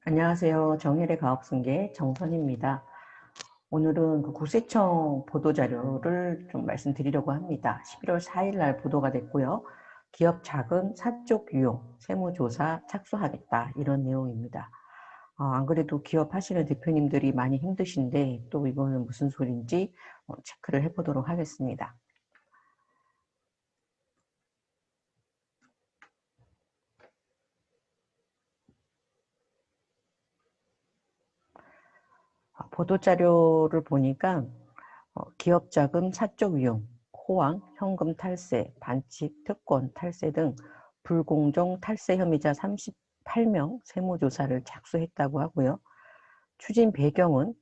안녕하세요. 정일의 가업승계 정선입니다. 오늘은 그 국세청 보도자료를 좀 말씀드리려고 합니다. 11월 4일 날 보도가 됐고요. 기업 자금 사적 유용, 세무조사 착수하겠다 이런 내용입니다. 안 그래도 기업 하시는 대표님들이 많이 힘드신데 또 이거는 무슨 소리인지 체크를 해보도록 하겠습니다. 보도자료를 보니까 기업 자금 사적 유용, 호황, 현금 탈세, 반칙, 특권 탈세 등 불공정 탈세 혐의자 38명 세무조사를 착수했다고 하고요. 추진 배경은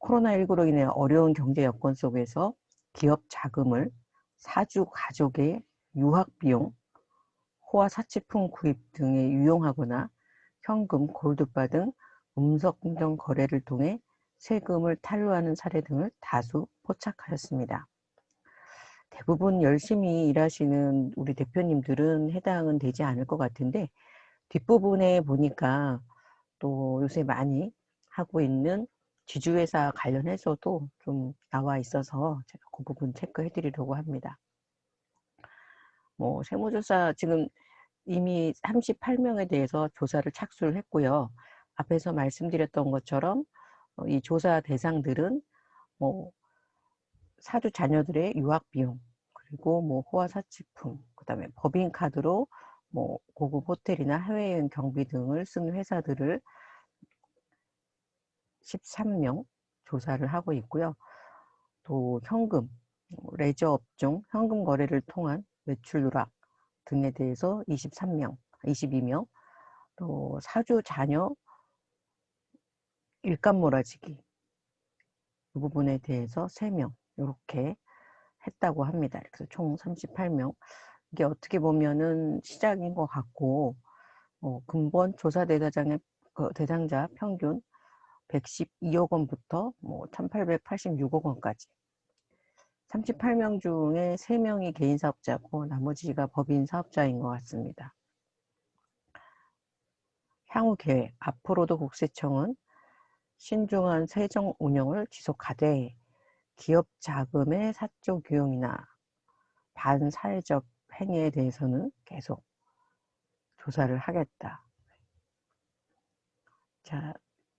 코로나19로 인해 어려운 경제 여건 속에서 기업 자금을 사주 가족의 유학비용, 호화 사치품 구입 등에 유용하거나 현금, 골드바 등 음성공정 거래를 통해 세금을 탈루하는 사례 등을 다수 포착하였습니다. 대부분 열심히 일하시는 우리 대표님들은 해당은 되지 않을 것 같은데 뒷부분에 보니까 또 요새 많이 하고 있는 지주회사 관련해서도 좀 나와 있어서 제가 그 부분 체크해 드리려고 합니다. 세무조사 지금 이미 38명에 대해서 조사를 착수를 했고요. 앞에서 말씀드렸던 것처럼 이 조사 대상들은 뭐 사주 자녀들의 유학 비용, 그리고 뭐 호화 사치품, 그다음에 법인 카드로 뭐 고급 호텔이나 해외여행 경비 등을 쓴 회사들을 13명 조사를 하고 있고요. 또 현금, 레저 업종 현금 거래를 통한 매출 누락 등에 대해서 22명, 또 사주 자녀 일감 몰아주기 이 부분에 대해서 3명 이렇게 했다고 합니다. 그래서 총 38명. 이게 어떻게 보면은 시작인 것 같고, 근본 조사 대상자 평균 112억 원부터 1886억 원까지 38명 중에 3명이 개인 사업자고 나머지가 법인 사업자인 것 같습니다. 향후 계획, 앞으로도 국세청은 신중한 세정 운영을 지속하되 기업 자금의 사적 유용이나 반사회적 행위에 대해서는 계속 조사를 하겠다. 자,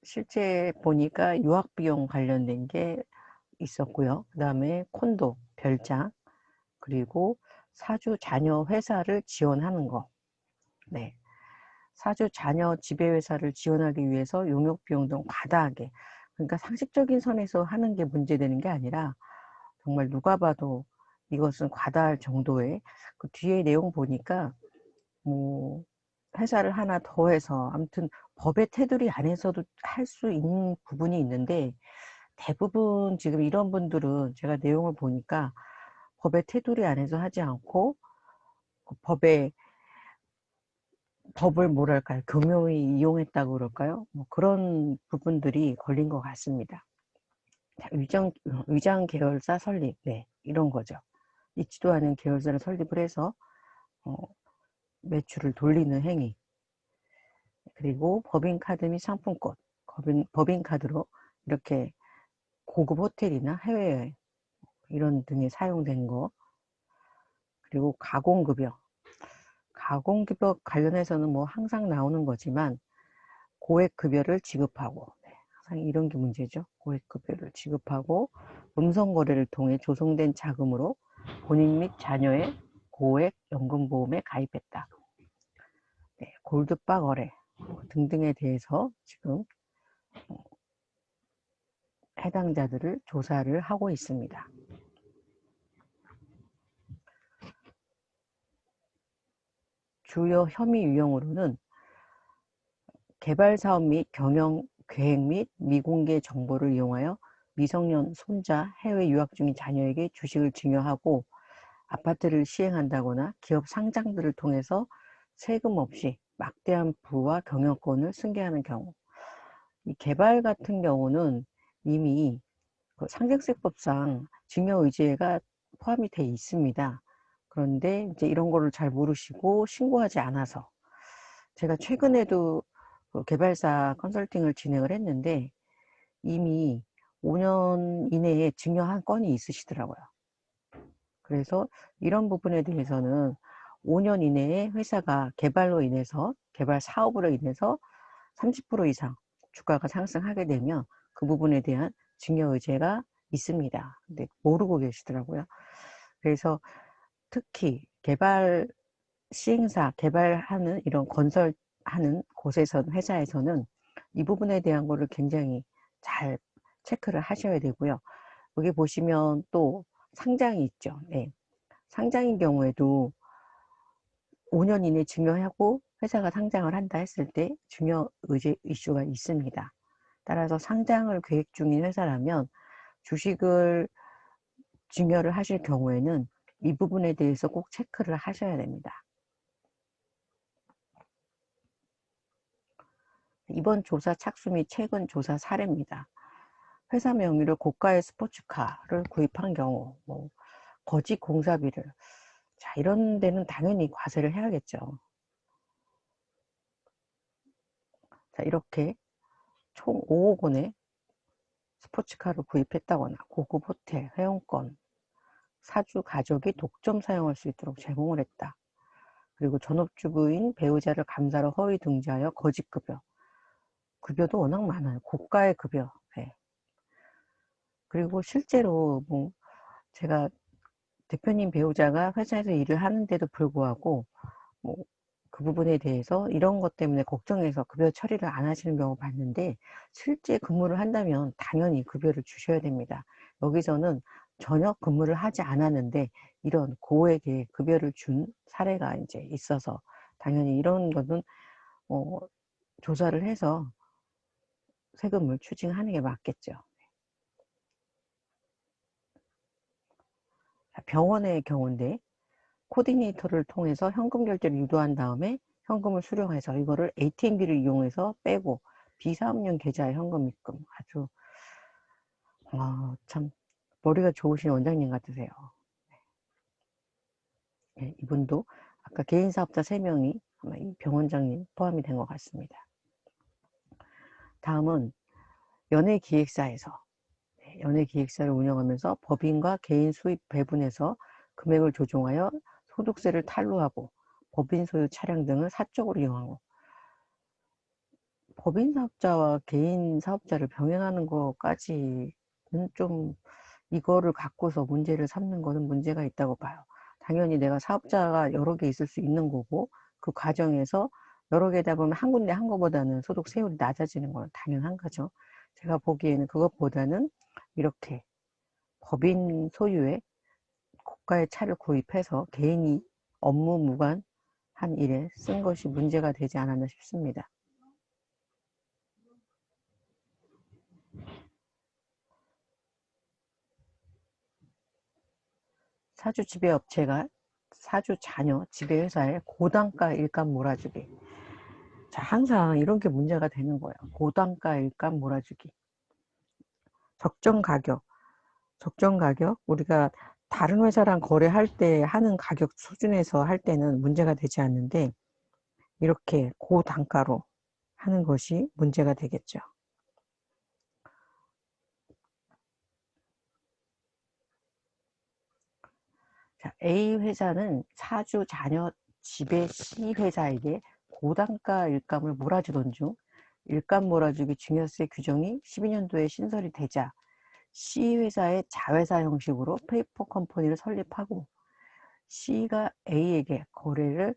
실제 보니까 유학비용 관련된 게 있었고요. 그 다음에 콘도, 별장, 그리고 사주 자녀 회사를 지원하는 거. 네. 사주 자녀 지배회사를 지원하기 위해서 용역비용 등 과다하게, 그러니까 상식적인 선에서 하는 게 문제되는 게 아니라 정말 누가 봐도 이것은 과다할 정도의 그 뒤에 내용 보니까 뭐 회사를 하나 더 해서 아무튼 법의 테두리 안에서도 할 수 있는 부분이 있는데 대부분 지금 이런 분들은 제가 내용을 보니까 법의 테두리 안에서 하지 않고 그 법을 뭐랄까요, 교묘히 이용했다고 그럴까요? 뭐 그런 부분들이 걸린 것 같습니다. 위장 계열사 설립, 네, 이런 거죠. 있지도 않은 계열사를 설립을 해서 어, 매출을 돌리는 행위, 그리고 법인카드 및 상품권, 법인카드로 이렇게 고급 호텔이나 해외여행 이런 등에 사용된 거, 그리고 가공급여 관련해서는 뭐 항상 나오는 거지만 고액급여를 지급하고, 네, 항상 이런 게 문제죠. 고액급여를 지급하고 음성거래를 통해 조성된 자금으로 본인 및 자녀의 고액 연금보험에 가입했다. 네, 골드바 거래 등등에 대해서 지금 해당자들을 조사를 하고 있습니다. 주요 혐의 유형으로는 개발 사업 및 경영 계획 및 미공개 정보를 이용하여 미성년 손자 해외 유학 중인 자녀에게 주식을 증여하고 아파트를 시행한다거나 기업 상장들을 통해서 세금 없이 막대한 부와 경영권을 승계하는 경우, 이 개발 같은 경우는 이미 그 상속세법상 증여의제가 포함이 돼 있습니다. 그런데 이제 이런 거를 잘 모르시고 신고하지 않아서 제가 최근에도 그 개발사 컨설팅을 진행을 했는데 이미 5년 이내에 증여 한 건이 있으시더라고요. 그래서 이런 부분에 대해서는 5년 이내에 회사가 개발로 인해서, 개발 사업으로 인해서 30% 이상 주가가 상승하게 되면 그 부분에 대한 증여 의제가 있습니다. 근데 모르고 계시더라고요. 그래서 특히 개발 시행사, 개발하는 이런 건설하는 곳에서는, 회사에서는 이 부분에 대한 거를 굉장히 잘 체크를 하셔야 되고요. 여기 보시면 또 상장이 있죠. 네. 상장인 경우에도 5년 이내 증여하고 회사가 상장을 한다 했을 때 증여 의제 이슈가 있습니다. 따라서 상장을 계획 중인 회사라면 주식을 증여를 하실 경우에는 이 부분에 대해서 꼭 체크를 하셔야 됩니다. 이번 조사 착수 및 최근 조사 사례입니다. 회사 명의로 고가의 스포츠카를 구입한 경우, 거짓 공사비를, 자, 이런 데는 당연히 과세를 해야겠죠. 자, 이렇게 총 5억 원의 스포츠카를 구입했다거나 고급 호텔, 회원권, 사주 가족이 독점 사용할 수 있도록 제공을 했다. 그리고 전업주부인 배우자를 감사로 허위 등재하여 거짓급여. 급여도 워낙 많아요. 고가의 급여. 네. 그리고 실제로 제가 대표님 배우자가 회사에서 일을 하는데도 불구하고 그 부분에 대해서 이런 것 때문에 걱정해서 급여 처리를 안 하시는 경우 봤는데, 실제 근무를 한다면 당연히 급여를 주셔야 됩니다. 여기서는 전혀 근무를 하지 않았는데 이런 고액의 급여를 준 사례가 이제 있어서 당연히 이런 것은 조사를 해서 세금을 추징하는 게 맞겠죠. 병원의 경우인데 코디네이터를 통해서 현금 결제를 유도한 다음에 현금을 수령해서 이거를 ATM기를 이용해서 빼고 비사업용 계좌에 현금 입금. 아주 참 머리가 좋으신 원장님 같으세요. 네, 이분도 아까 개인사업자 3명이 아마 이 병원장님 포함이 된 것 같습니다. 다음은 연예기획사에서, 연예기획사를 운영하면서 법인과 개인 수입 배분해서 금액을 조정하여 소득세를 탈루하고 법인 소유 차량 등을 사적으로 이용한 거. 법인 사업자와 개인 사업자를 병행하는 것까지는 좀, 이거를 갖고서 문제를 삼는 것은 문제가 있다고 봐요. 당연히 내가 사업자가 여러 개 있을 수 있는 거고 그 과정에서 여러 개다 보면 한 군데 한 거보다는 소득 세율이 낮아지는 건 당연한 거죠. 제가 보기에는 그것보다는 이렇게 법인 소유의 고가의 차를 구입해서 개인이 업무 무관한 일에 쓴 것이 문제가 되지 않았나 싶습니다. 사주 지배업체가 사주 자녀 지배회사에 고단가 일감 몰아주기. 자, 항상 이런 게 문제가 되는 거예요. 고단가 일감 몰아주기. 적정 가격, 우리가 다른 회사랑 거래할 때 하는 가격 수준에서 할 때는 문제가 되지 않는데 이렇게 고단가로 하는 것이 문제가 되겠죠. 자, A 회사는 사주 자녀 지배 C 회사에게 고단가 일감을 몰아주던 중 일감 몰아주기 증여세 규정이 12년도에 신설이 되자 C 회사의 자회사 형식으로 페이퍼 컴퍼니를 설립하고 C가 A에게 거래를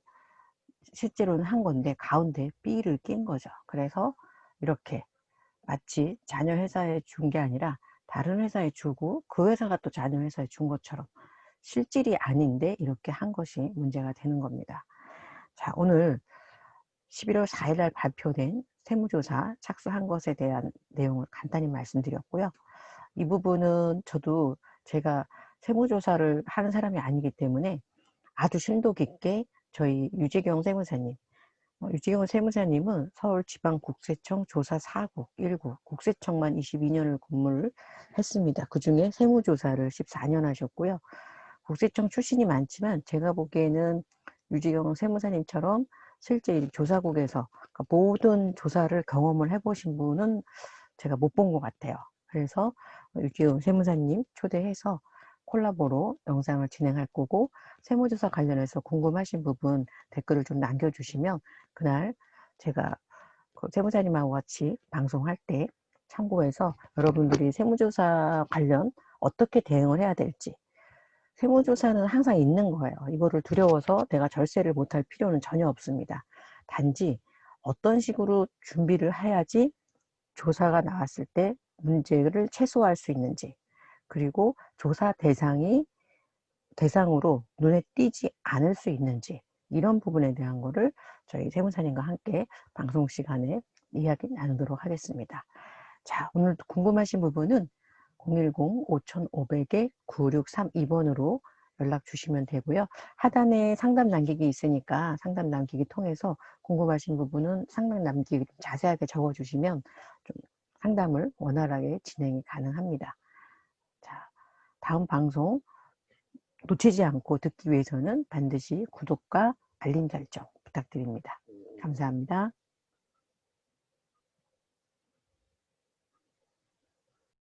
실제로는 한 건데 가운데 B를 낀 거죠. 그래서 이렇게 마치 자녀 회사에 준 게 아니라 다른 회사에 주고 그 회사가 또 자녀 회사에 준 것처럼 실질이 아닌데 이렇게 한 것이 문제가 되는 겁니다. 자, 오늘 11월 4일 날 발표된 세무조사 착수한 것에 대한 내용을 간단히 말씀드렸고요. 이 부분은 저도 제가 세무조사를 하는 사람이 아니기 때문에 아주 심도 깊게 저희 유재경 세무사님, 유재경 세무사님은 서울지방국세청 조사 4국 1구 국세청만 22년을 근무를 했습니다. 그 중에 세무조사를 14년 하셨고요. 국세청 출신이 많지만 제가 보기에는 유재경 세무사님처럼 실제 조사국에서 그러니까 모든 조사를 경험을 해보신 분은 제가 못 본 것 같아요. 그래서 유기훈 세무사님 초대해서 콜라보로 영상을 진행할 거고, 세무조사 관련해서 궁금하신 부분 댓글을 좀 남겨주시면 그날 제가 그 세무사님하고 같이 방송할 때 참고해서 여러분들이 세무조사 관련 어떻게 대응을 해야 될지, 세무조사는 항상 있는 거예요. 이거를 두려워서 내가 절세를 못할 필요는 전혀 없습니다. 단지 어떤 식으로 준비를 해야지 조사가 나왔을 때 문제를 최소화할 수 있는지, 그리고 조사 대상으로 눈에 띄지 않을 수 있는지, 이런 부분에 대한 거를 저희 세무사님과 함께 방송 시간에 이야기 나누도록 하겠습니다. 자, 오늘 궁금하신 부분은 010-5500-9632번으로 연락 주시면 되고요. 하단에 상담 남기기 있으니까 상담 남기기 통해서 궁금하신 부분은 상담 남기기 자세하게 적어주시면 좀 상담을 원활하게 진행이 가능합니다. 자, 다음 방송 놓치지 않고 듣기 위해서는 반드시 구독과 알림 설정 부탁드립니다. 감사합니다.